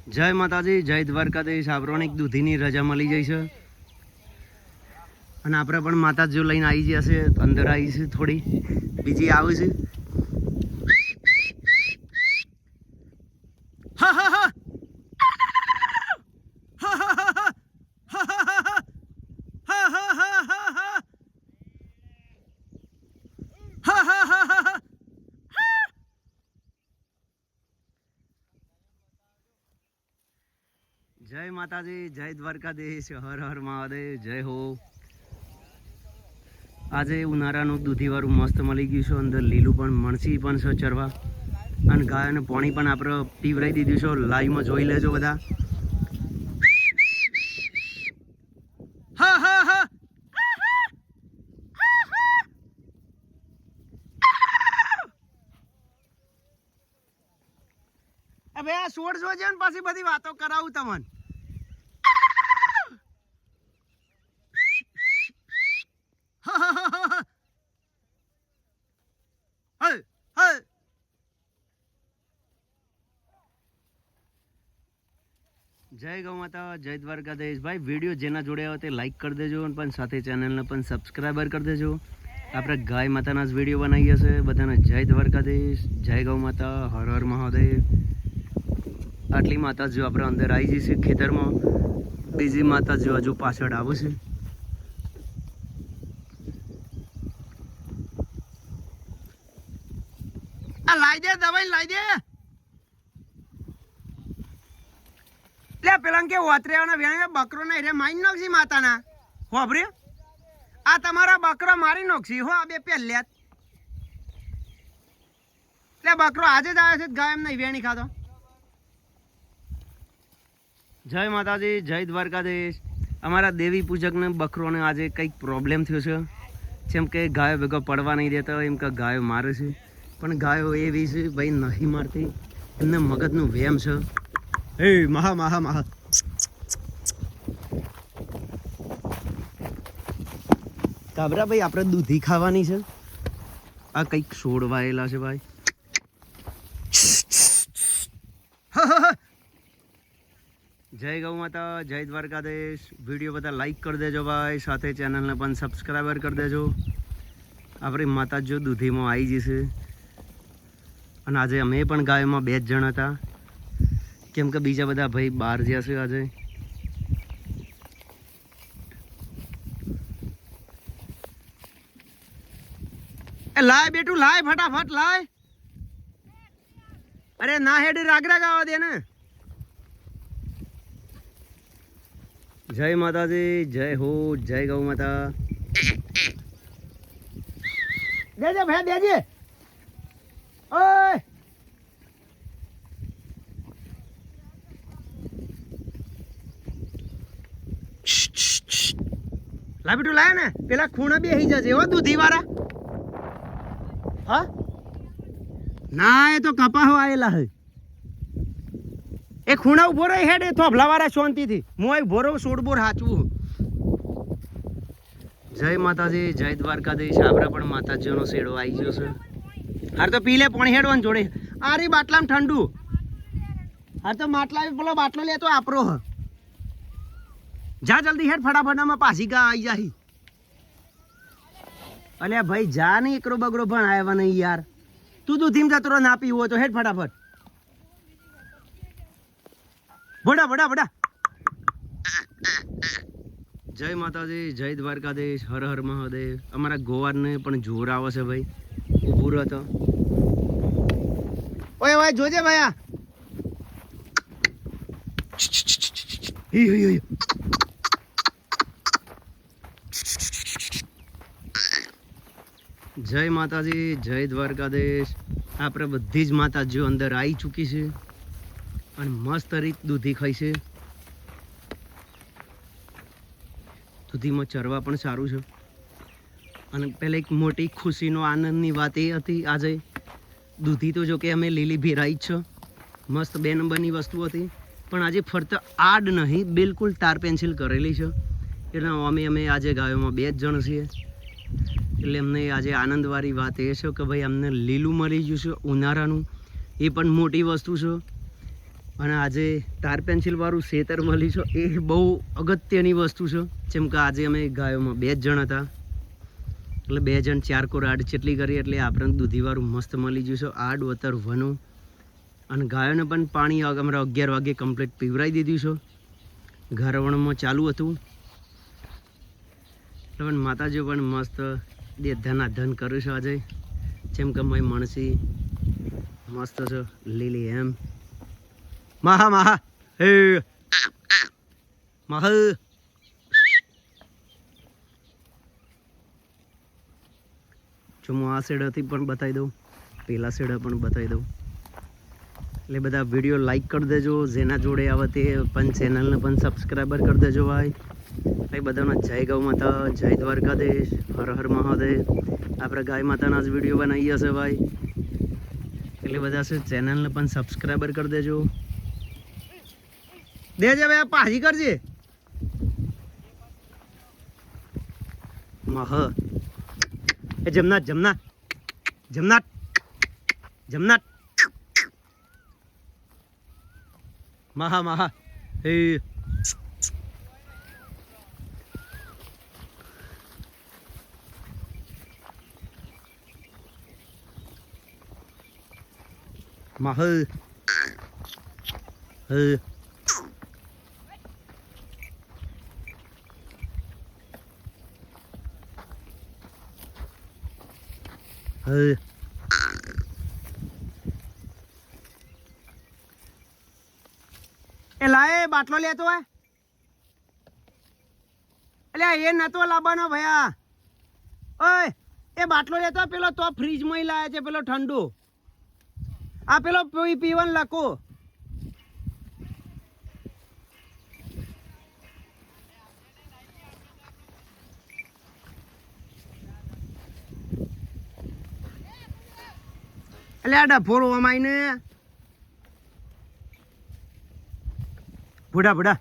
જય માતાજી, જય દ્વારકાધીશ. આપણને એક દૂધીની રજા મળી જાય છે અને આપણે પણ માતાજીઓ લઈને આવી જશે. અંદર આવી છે, થોડી બીજી આવે છે. જય માતાજી, જય દ્વારકાધીશ, હર હર મહાદેવ, જય હો. આજે ઉનાળાનું દૂધીવાળું મસ્ત મળી ગયું છે. અંદર લીલું પણ મણસી પણ છે ચરવા, અને ગાયને પાણી પણ આપણે પીવરાઈ દીધું છે. લાઈવમાં જોઈ લેજો બધા. હવે આ છોડ જોજે ને પછી બધી વાતો કરાવું તમને. જય ગૌ માતા, જય દ્વારકાધીશ. ભાઈ વિડીયો જેના જોડે આવે તે લાઈક કરી દેજો અને પણ સાથે ચેનલને પણ સબસ્ક્રાઈબર કરી દેજો. આપણે ગાય માતાના જ વિડીયો બનાવીએ છીએ. બધાને જય દ્વારકાધીશ, જય ગૌ માતા, હર હર મહાદેવ. આટલી માતાજીઓ આપણે અંદર આવી જઈશે ખેતરમાં. બીજી માતાજીઓ હજુ પાછળ આવશે. આ લાઈ દે દવાઈ, લાઈ દે. પેલા કે ઓતરેવાના વેણ બકરો ના રે મારી નોખી માતાના હોભરે. આ તમારા બકરો મારી નોખી હો. આ બે પહેલ્યા એટલે બકરો આજે જ આવે છે, ગાય એમ નહીં વેણી ખાતો. જય માતાજી, જય દ્વારકાધીશ. અમારા દેવી પૂજકને બકરોને આજે કંઈક પ્રોબ્લેમ થયો છે. જેમ કે ગાયો ભેગો પડવા નહીં દેતા, એમ કે ગાયો મારે છે. પણ ગાયો એવી છે ભાઈ નહીં મારતી, એમને મગજનું વેમ છે. હે મહા મહા મહા કાબરા ભાઈ, આપણે દૂધી ખાવાની છે. આ કંઈક છોડવાયેલા છે ભાઈ. જય ગૌ માતા, જય દ્વારકાધીશ. વિડીયો બધા લાઈક કરી દેજો ભાઈ, સાથે ચેનલને પણ સબસ્ક્રાઈબર કરી દેજો. આપણી માતાજીઓ દૂધીમાં આવી જશે. અને આજે અમે પણ ગાયોમાં 2 જ જણ હતા, કેમ કે બીજા બધા ભાઈ બહાર જ્યાં છે આજે. એ લાય બેટું, લાય ફટાફટ લાય. અરે ના હેડ રાગરા ગાવા દે ને. જય માતાજી, જય હો, જય ગૌ માતા. દેજે ભાઈ દેજે. ઓય લા બેટું લાય ને. પેલા ખૂણા બેસી જશે હો દૂધી વાળા. હા ના, એ તો કપાહો આવેલા હે. એ ખૂણા ઉભો રહે હેડ. એ થોભલા વાળા શાંતિથી. હું અહીં ઉભો રહું, સોડબોર હાચવું. જય માતાજી, જય દ્વારકાધીશ. આપણે પણ માતાજીનો શેડો આવી ગયો છે. હાર તો પી લે પાણી હેડવાનું જોડે. આ રી બાટલામાં ઠંડુ. હાર તો માટલા પેલો બાટલો લેતો આપરો હ. જા જલ્દી હેડ ફટાફટામાં પાછી ગા આવી જાય. અલ્યા ભાઈ જા નહીં, એકરો બગડો પણ આવ્યા નહીં યાર. તું દૂધીમ જતો રહો, ના પીવો તો હેડ ફટાફટ. ભડા ભડા ભડા. જય માતાજી, જય દ્વારકાધીશ, હર હર મહાદેવ. અમારા ગોવારને પણ જોર આવે છે ભાઈ. ઉભું રહતો. ઓય ભાઈ જોજે ભાઈ. આ જય માતાજી, જય દ્વારકાધીશ. આપણે બધી જ માતાજીઓ અંદર આવી ચૂકી છે અને મસ્ત રીત દૂધી ખાઈ છે. દૂધીમાં ચરવા પણ સારું છે. અને પહેલાં એક મોટી ખુશીનો આનંદની વાત એ હતી, આજે દૂધી તો જો કે અમે લીલી ભેરાઈ જ છે, મસ્ત 2 નંબરની વસ્તુ હતી. પણ આજે ફરતા આડ નહીં, બિલકુલ તાર પેન્સિલ કરેલી છે. એટલે અમે આજે ગાયોમાં 2 જ જણ છીએ. એટલે અમને આજે આનંદવાળી વાત એ છે કે ભાઈ અમને લીલું મળી ગયું છે ઉનાળાનું. એ પણ મોટી વસ્તુ છે. અને આજે તાર પેન્સિલવાળું ખેતર મળી છે એ બહુ અગત્યની વસ્તુ છે. જેમ કે આજે અમે ગાયોમાં 2 જણ હતા, એટલે 2 જણ 4 કોર આડ ચેટલી કરી એટલે આપણને દૂધીવાળું મસ્ત મળી ગયું છે. આડ વતર વનું અને ગાયોને પણ પાણી અમારે 11 વાગે કમ્પ્લીટ પીવરાઈ દીધું છે. ઘરવણમાં ચાલુ હતું એટલે પણ માતાજીઓ પણ મસ્ત ધન કર્યું છે આજે. જેમ કે મય મણસી મસ્ત છે લીલી એમ માહા માહા હે માહ જો હું આ શેડથી પણ બતાવી દઉં, પેલા શેડા પણ બતાવી દઉં. એટલે બધા વિડીયો લાઈક કરી દેજો, જેના જોડે આવે તે પણ ચેનલને પણ સબસ્ક્રાઈબર કરી દેજો ભાઈ. એ બધાનો જય ગૌ માતા, જય દ્વારકાધીશ, હર હર મહાદેવ. આપણે ગાય માતાના જ વિડીયો બનાવીએ છે ભાઈ, એટલે બધા છે ચેનલને પણ સબસ્ક્રાઈબર કરી દેજો. દેજે ભાઈ પાછી કરજે મહ એ જમનાથ જમનાથ જમનાથ જમનાથ મહા મહા હે મહ હે એ લાય બાટલો લેતો હોય એટલે એ નતો લાવવાનો ભયા. ઓય એ બાટલો લેતો પેલો તો ફ્રીજમાં લાયા છે પેલો ઠંડુ. આ પેલો પીવન લખો એટલે આ ડફોરો અમાઈને ભૂડા ભૂડા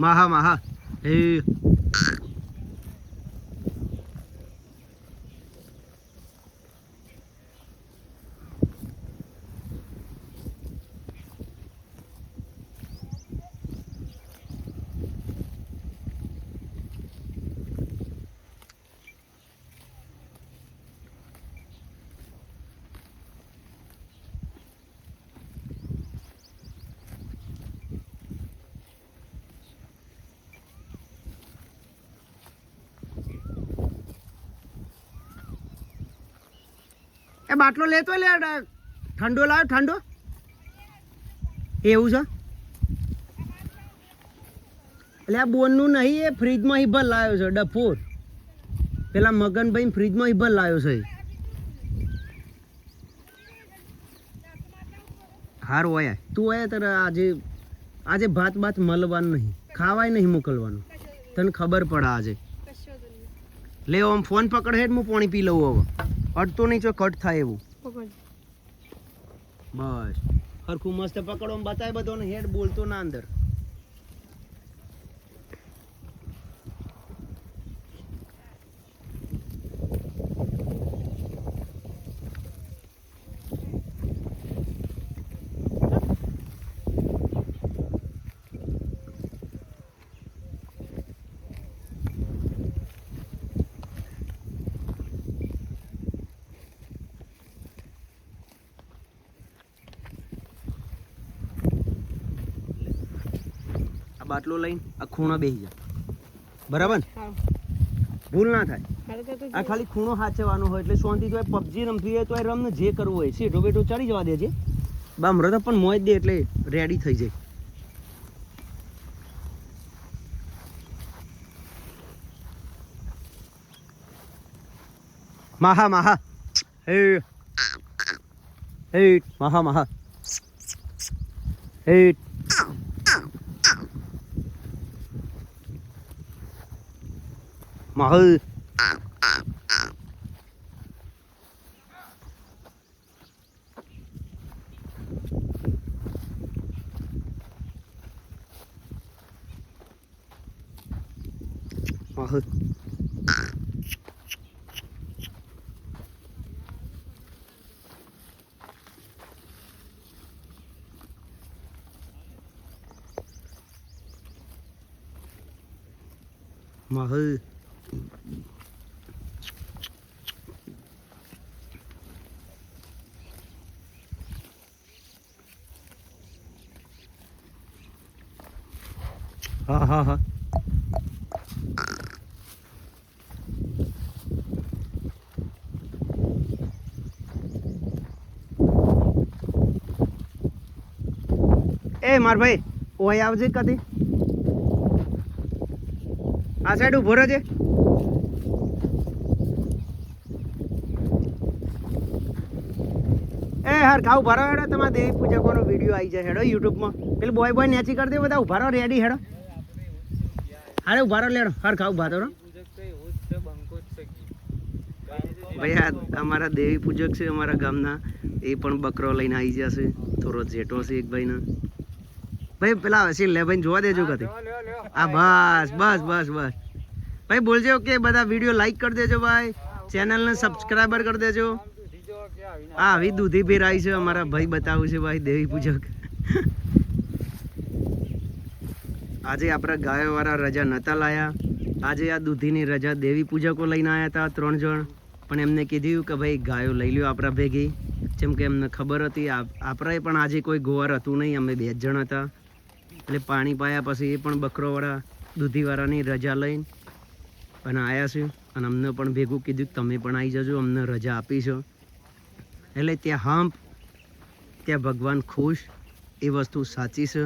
માહા માહા હે એ બાટલો લેતો લે ઠંડો લાવ્યો ઠંડો એવું છે. એટલે આ બોનનું નહીં એ ફ્રીજમાં હિભર લાવ્યો છે ડફોર. પેલા મગનભાઈ ફ્રીજમાં હિભર લાવ્યો છે. હારું હોય તું હોય તારે આજે ભાત ભાત મળવાનું નહીં, ખાવાય નહીં મોકલવાનું, તને ખબર પડે આજે. લે આમ ફોન પકડ હેડ હું પાણી પી લઉં હવે. અડતો નહીં જો કટ થાય એવું બસ હરખું મસ્ત પકડો બતાય બધો ને હેડ બોલતો ના અંદર. બાટલો લઈને આ ખૂણો બેસી જા બરાબર ને, ભૂલ ના થાય. આ ખાલી ખૂણો સાચવવાનો હોય એટલે શાંતિ તો પબજી રમતી હોય તો રમને જે કરવું હોય સીટો બેટો ચડી જવા દેજે. બામરો તો પણ મોજ દે એટલે રેડી થઈ જાય. માહા માહા હે હે માહા માહા હે માહલ મહ મહ હા હા હા એ માર ભાઈ ઓય આવજે કદી આ સાઈડ ઉભો રહેજે એ હાર ખાવ ભરો હેડો તમારા દેવી પૂજકોનો વિડીયો આવી જાય હેડો યુટ્યુબમાં પેલું બોય બોય નેચી કરી દે બધા ઉભા રહો રેડી હેડો હારે ઉભા રહો લેડો હાર ખાવ ભાતો રહો ભાઈ આ અમારા દેવી પૂજક છે અમારા ગામના એ પણ બકરો લઈને આવી જશે થોડો જેટો છે એક ભાઈના ભાઈ પેલા હશે લે ભાઈ જોવા દેજો કદી આ બસ બસ બસ બસ ભાઈ બોલજો કે બધા વિડીયો લાઈક કરી દેજો ભાઈ ચેનલને સબસ્ક્રાઈબર કરી દેજો આ આવી દૂધી ભેરાઈ છે અમારા ભાઈ બતાવું છે ભાઈ દેવી પૂજક આજે આપણા ગાયો વાળા રજા નતા લાયા આજે આ દૂધીની રજા દેવી પૂજકો લઈને આવ્યા હતા 3 જણ પણ એમને કીધું કે ભાઈ ગાયો લઈ લ્યો આપણા ભેગી જેમ કે એમને ખબર હતી આપણે પણ આજે કોઈ ગોવાર હતું નહીં અમે 2 જણ હતા એટલે પાણી પાયા પછી એ પણ બકરોવાળા દૂધીવાળાની રજા લઈને અને આવ્યા છે અને અમને પણ ભેગું કીધું તમે પણ આવી જજો અમને રજા આપી છે એટલે ત્યાં ત્યાં ભગવાન ખુશ એ વસ્તુ સાચી છે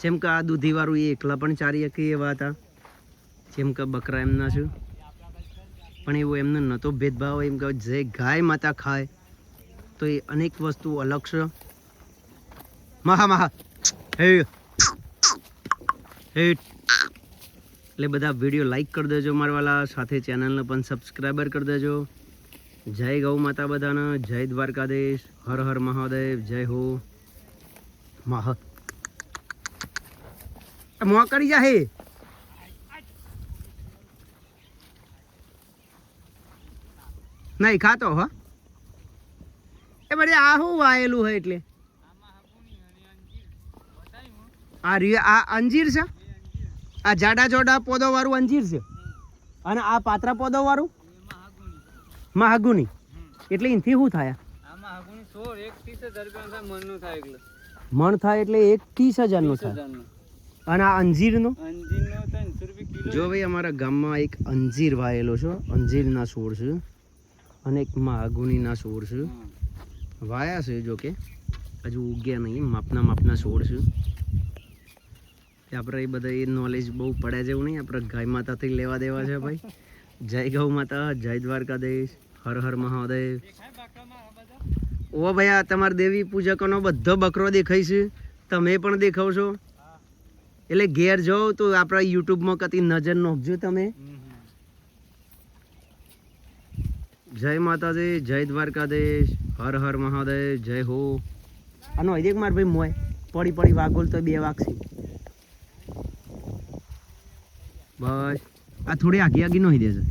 જેમ કે આ દૂધીવાળું એ એકલા પણ ચારી શકે એવા હતા જેમ કે બકરા એમના છે પણ એવું એમને નહોતો ભેદભાવ એમ કે જે ગાય માતા ખાય તો એ અનેક વસ્તુ અલગ છે મહા મહા હે એટલે બધા વિડીયો લાઈક કરી દેજો મારવાલા સાથે ચેનલને પણ સબસ્ક્રાઈબર કરી દેજો જય ગૌ માતા બધાને જય દ્વારકાધીશ હર હર મહાદેવ જય હો મહ મોં કરી જા હે નહીં ખાતો હો એ બધી આ શું વાયેલું હોય એટલે આ અંજીર છે આ જાડા જોડા પોદો વાળું અંજીર છે અને આ પાત્રા પોદો વાળું મહાગુની એટલે એનથી શું થાય મણ થાય એટલે 30,000 નું થાય અને આ અંજીરનું જો ભાઈ અમારા ગામમાં એક અંજીર વાયેલો છે અંજીરના છોડ છે અને એક મહાગુનીના છોડ છે વાયા છે જો કે હજુ ઉગ્યા નહીં માપના છોડ છે આપણે એ બધા એ નોલેજ બહુ પડે જેવું નહીં આપણે ગાય માતાથી લેવા દેવા છે ભાઈ જય ગૌ માતા જય દ્વારકાધીશ હર હર મહાદેવ ઓ ભાઈ આ તમારા દેવી પૂજકોનો બધો બકરો દેખાય છે તમે પણ દેખાવ છો એટલે ઘેર જાઓ તો આપણા યુટ્યુબમાં કદી નજર નાખજો તમે જય માતાજી જય દ્વારકાધીશ હર હર મહાદેવ જય હો આનો હજી એક માર ભાઈ મોય પડી વાગોલ તો 2 વાગશે બસ આ થોડી આગી નોહી દેશે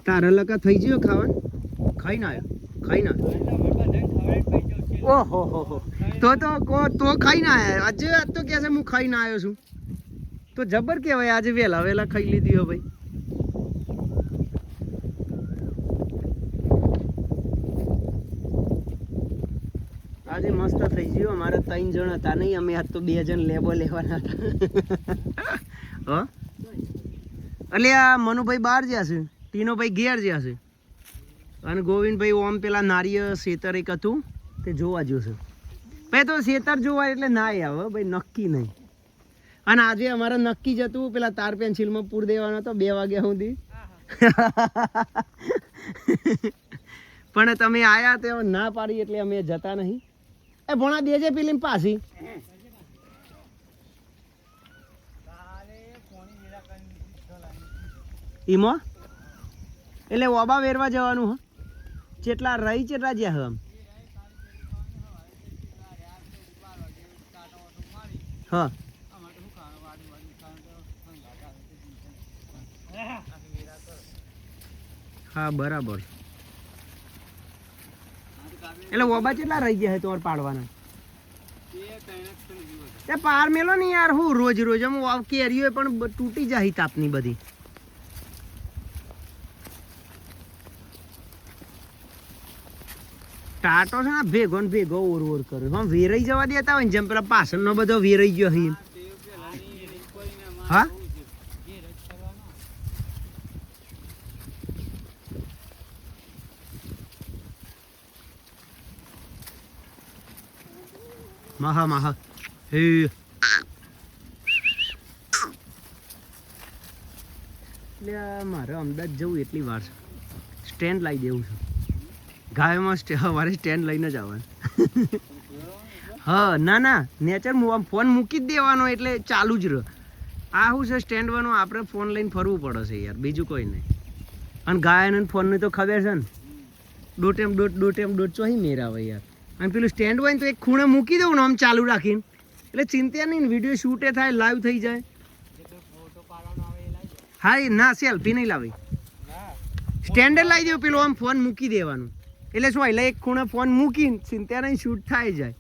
તારા લકા થઈ ગયો ખાવા ખાઈ ના ઓહો હો તો ખાઈ ના આવ્યા આજે તો કે છે હું ખાઈ ના આવ્યો છું તો જબર કહેવાય આજે વહેલા ખાઈ લીધી હો ભાઈ આજે મસ્ત થઈ ગયો અમારે 3 જણ હતા નહીં અમે આજ તો 2 જણ લેવાના હતા એટલે આ મનુભાઈ બહાર જ્યાં છે ટીનોભાઈ ઘેર જ્યાં છે અને ગોવિંદભાઈ ઓમ પેલા નારિય શેતર એક હતું તે જોવા જોશે ભાઈ તો શેતર જોવા એટલે ના આવે ભાઈ નક્કી નહીં અને આજે અમારે નક્કી જ હતું પેલા તાર પેન્સિલમાં પૂર દેવાનો હતો 2 વાગ્યા સુધી પણ તમે આયા તો ના પાડી એટલે અમે જતા નહીં એ ભણા દેજે પેલી પાછી ઈમો એટલે ઓબા વેરવા જવાનું હ ચેટલા રહી ચેટલા જ્યાં હમ હા હા બરાબર. એટલે ઓબા કેટલા રહી ગયા તમારે પાડવાના? તે પાર મેલો ને યાર, હું રોજ રોજ આમ કેરીઓ પણ તૂટી જાય તાપની બધી. ટાટો છે ને ભેગો ને ભેગો ઓર ઓર કરે. હા વેરાઈ જવા દેતા હોય ને, જેમ પેલા પાછળનો બધો વેરાઈ ગયો હી. હા માહા માહા હે મારે અમદાવાદ જવું એટલી વાર છે. સ્ટેન્ડ લાવી દેવું છે ગાયમાં. સવારે સ્ટેન્ડ લઈને જ આવવાનું. હા ના ના નેચર ફોન મૂકી જ દેવાનો એટલે ચાલુ જ રહે. આ શું છે સ્ટેન્ડ વાનું, આપણે ફોન લઈને ફરવું પડે છે યાર, બીજું કોઈ નહીં. અને ગાયને ફોનની તો ખબર છે ને, દોટેમ દોટ ચોહી મેરાવે યાર. અને પેલું સ્ટેન્ડ હોય ને તો એક ખૂણે મૂકી દઉં ને આમ ચાલુ રાખીને, એટલે ચિંતા નહીં ને, વિડીયો શૂટે થાય, લાઈવ થઈ જાય. હા એ ના સેલ્ફી નહીં લાવી, સ્ટેન્ડ લાવી દેવું, પેલું આમ ફોન મૂકી દેવાનું. એટલે શું એટલે એક ખૂણે ફોન મૂકીને ચિંતા નહીં, શૂટ થાય જાય.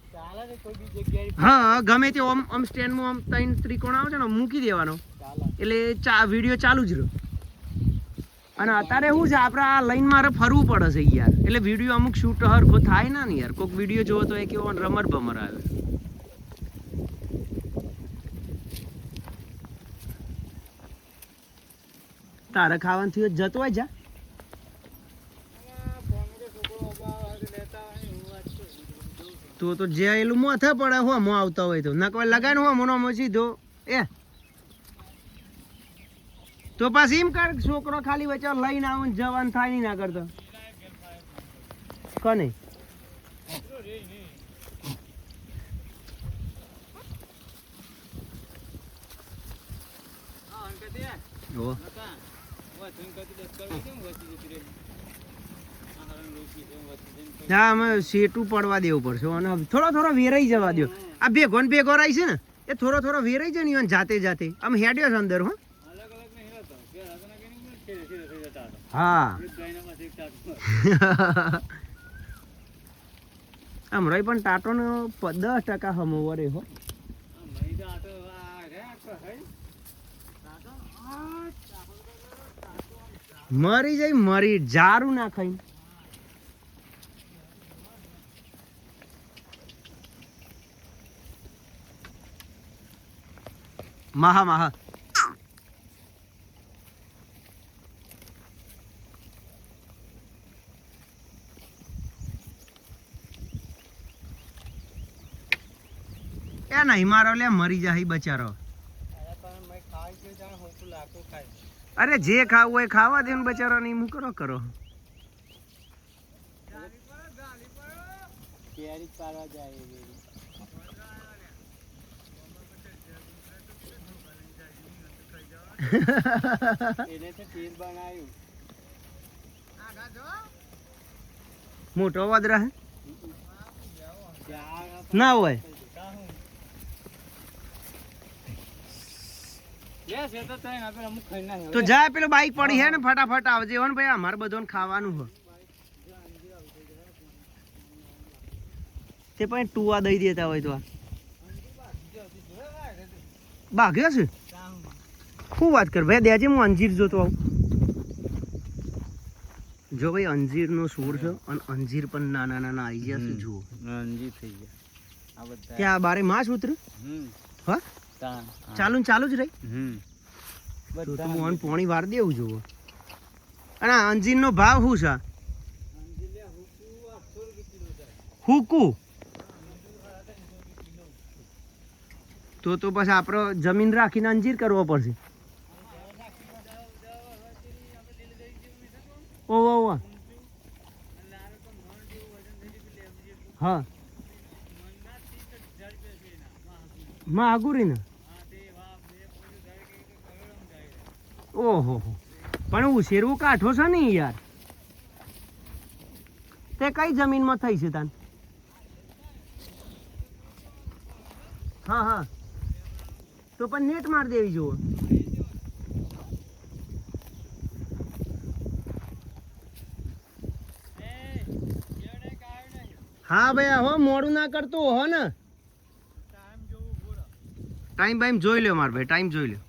હા ગમે તે આમ સ્ટેન્ડમાં આમ 3 ત્રિકોણ આવે છે ને, મૂકી દેવાનો એટલે વિડીયો ચાલુ જ રહે. અને અત્યારે શું છે, આપણે આ લઈને મારે ફરવું પડે છે યાર, એટલે વિડીયો અમુક શૂટ હરખો થાય ના ને યાર. કોઈક વિડીયો જોવો તો એ કેવો રમર ભમર આવે. તારે ખાવાનું થયું જતો હોય જા. તો જે એલું મોથે પડે હો મો આવતા હોય તો ના કોઈ લગાડ હો મોનો મો સીધો એ તો પાછી એમ કર, છોકરો ખાલી વચ્ચે લઈને આવું જવાનું થાય નહીં ના કરતો કોને. હા અમે સેટું પડવા દેવું પડશે અને થોડો થોડો વેરાઈ જવા દો. આ ભેગો ને ભેગો રાઈ છે ને એ થોડો થોડો વેરાઈ જાય ને જાતે જાતે આમ હેડ્યો છે અંદર. હો હા આમ રહી પણ ટાટો નો 10% હમો વરે. હો મરી જાય, મરી જારું ના ખાઈ. માહા માહા એ નહીં મારો લે, મરી જાય બચારો. અરે જે ખાવું હોય ખાવા દે બચારો, નહીં મૂકો કરો. મોટો અવાજ રહે ના હોય તો જાય પેલું બાઈક પડી હે ને ફટાફટ આવજે હો ને ભાઈ, અમારે બધું ખાવાનું હોય. તે પણ ટુવા દઈ દેતા હોય તો ભાગ્યો છે. શું વાત કર ભાઈ, દેજે હું અંજીર જોતો આવું. જો ભાઈ અંજીર નો છોડ છે અને અંજીર પણ નાના નાના આવી ગયા છે. જુઓ અંજીર થઈ ગયા ત્યાં બારે માસ ઉતરે. હા ચાલુ ચાલુ જ રહી. પોણી વાર દેવું જોવો. અને અંજીર નો ભાવ શું છે? હુકુ તો પછી આપણે જમીન રાખીને અંજીર કરવો પડશે. ઓવા હા માગુરી ને. ઓહો પણ ઉછેરવું કાઠો છે ને યાર. તે કઈ જમીનમાં થઈ છે તાન? હા હા તો પણ નેટ માર દેવી જુઓ. હા ભાઈ હો મોડું ના કરતું હો ને. ટાઈમ બાઈમ જોઈ લ્યો માર ભાઈ, ટાઈમ જોઈ લ્યો.